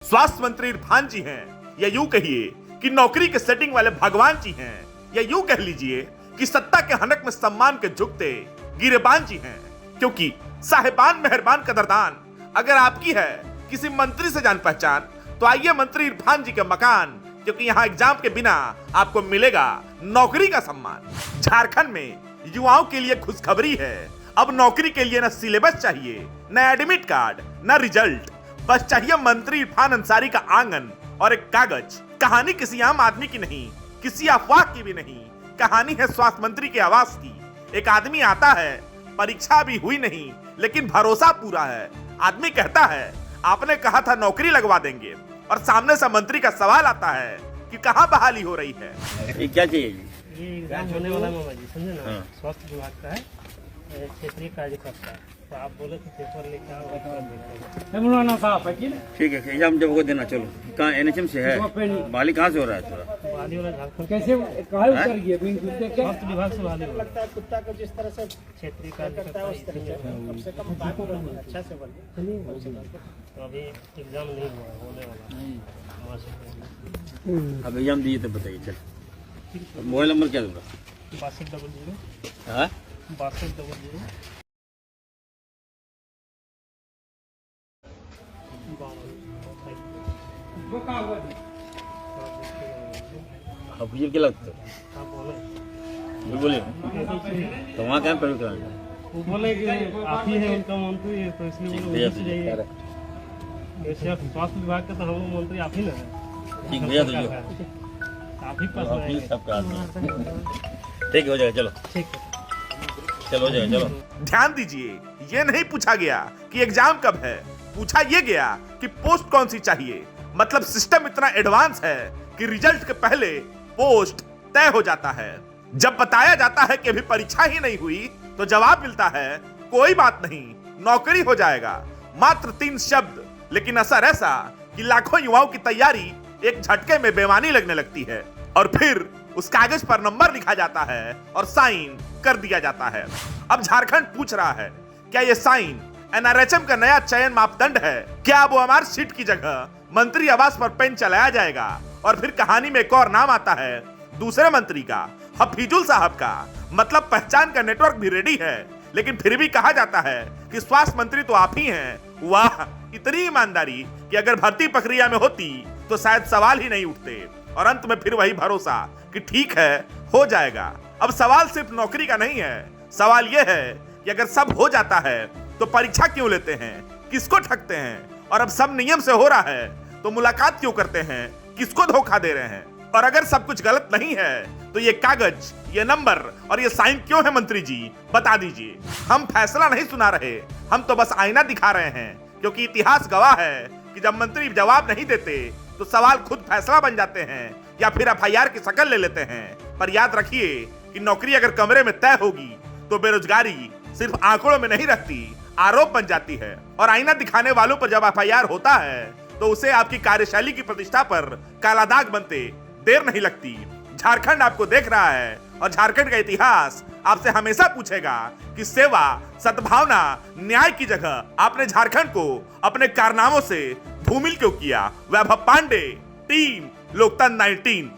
स्वास्थ्य मंत्री इरफान जी हैं, या यूं कहिए कि नौकरी के सेटिंग वाले भगवान जी हैं, या यूं कह लीजिए कि सत्ता के हनक में सम्मान के झुकते गिरेबान जी हैं। क्योंकि साहिबान मेहरबान कदरदान अगर आपकी है किसी मंत्री से जान पहचान, तो आइए मंत्री इरफान जी के मकान, क्योंकि यहाँ एग्जाम के बिना आपको मिलेगा नौकरी का सम्मान। झारखंड में युवाओं के लिए खुशखबरी है, अब नौकरी के लिए न सिलेबस चाहिए, न एडमिट कार्ड, न रिजल्ट, बस चाहिए मंत्री इरफान अंसारी का आंगन और एक कागज। कहानी किसी आम आदमी की नहीं, किसी अफवाह की भी नहीं, कहानी है स्वास्थ्य मंत्री के आवास की। एक आदमी आता है, परीक्षा भी हुई नहीं लेकिन भरोसा पूरा है। आदमी कहता है आपने कहा था नौकरी लगवा देंगे, और सामने से मंत्री का सवाल आता है कि कहाँ बहाली हो रही है। ये क्या चाहिए जी? ये एग्जाम होने वाला मामा जी, समझे ना? स्वास्थ्य विभाग का है, क्षेत्रीय कार्यकर्ता है, तो आप बोले तो पेपर लेके आओ। ठीक है, एग्जाम जब को देना। चलो, कहाँ एनएचएम से है? बाली कहाँ से हो रहा है थोड़ा? बाली वाला झारखंड कैसे कहाँ उतर गया? स्वास्थ्य विभाग से बाली लगता है। कुत्ता को जिस तरह से क्षेत्रीय कार्यकर्ता है, कम से कम अच्छा से बने। तो अभी एग्जाम नहीं हुआ, होने वाला। अब एग्जाम दिए तो बताइए। चल, मोबाइल नंबर क्या दूंगा? 6200 हाँ 6200 अब ये क्या लगता है? आप बोले बोलिए तो वहाँ क्या प्रयोग कराना? वो बोले कि आप ही है उनका मंत्री, तो इसलिए बोले उधर से जाइए। वैसे स्वास्थ्य विभाग का तो हम लोग मंत्री आप ही ना है। ठीक भैया, तो जो आप ही पास आप ही आएंगे। सब कहा। ठीक हो जाएगा। चलो ठीक है। चलो हो जाएगा। चलो, ध्यान दीजिए, ये नहीं पूछा गया कि एग्जाम कब है, पूछा ये गया कि पोस्ट कौन सी चाहिए। मतलब सिस्टम इतना एडवांस है कि रिजल्ट के पहले पोस्ट तय हो जाता है। जब बताया जाता है कि अभी परीक्षा ही नहीं हुई, तो जवाब मिलता है कोई बात नहीं, नौकरी हो जाएगा। मात्र 3 शब्द, लेकिन असर ऐसा कि लाखों युवाओं की तैयारी एक झटके में बेमानी लगने लगती है, और फिर उस कागज पर नंबर लिखा जाता है और साइन कर दिया जाता है। अब झारखंड पूछ रहा है, क्या ये साइन एनआरएचएम का नया चयन मापदंड है? क्या अब ओएमआर शीट की जगह मंत्री आवास पर पेन चलाया जाएगा? और फिर कहानी में एक और नाम आता है दूसरे मंत्री का, हफीजुल साहब का। मतलब पहचान का नेटवर्क भी रेडी है, लेकिन फिर भी कहा जाता है कि स्वास्थ्य मंत्री तो आप ही हैं। वाह, इतनी ईमानदारी कि अगर भर्ती प्रक्रिया में होती तो शायद सवाल ही नहीं उठते। और अंत में फिर वही भरोसा कि ठीक है, हो जाएगा। अब सवाल सिर्फ नौकरी का नहीं है, सवाल यह है कि अगर सब हो जाता है तो परीक्षा क्यों लेते हैं, किसको ठगते हैं? और अब सब नियम से हो रहा है तो मुलाकात क्यों करते हैं, किसको धोखा दे रहे हैं? और अगर सब कुछ गलत नहीं है तो ये कागज, ये नंबर और ये साइन क्यों है? मंत्री जी बता दीजिए। हम फैसला नहीं सुना रहे, हम तो बस आईना दिखा रहे हैं, क्योंकि इतिहास गवाह है कि जब मंत्री जवाब नहीं देते तो सवाल खुद फैसला बन जाते हैं, या फिर एफआईआर की शक्ल ले लेते हैं। पर याद रखिए कि नौकरी अगर कमरे में तय होगी तो बेरोजगारी सिर्फ आंकड़ों में नहीं रहती, आरोप बन जाती है। और आईना दिखाने वालों पर जब एफआईआर होता है तो उसे आपकी कार्यशैली की प्रतिष्ठा पर काला दाग बनते देर नहीं लगती। झारखंड आपको देख रहा है, और झारखंड का इतिहास आपसे हमेशा पूछेगा कि सेवा, सद्भावना, न्याय की जगह आपने झारखंड को अपने कारनामों से धूमिल क्यों किया? वैभव पांडे, टीम लोकतंत्र 19।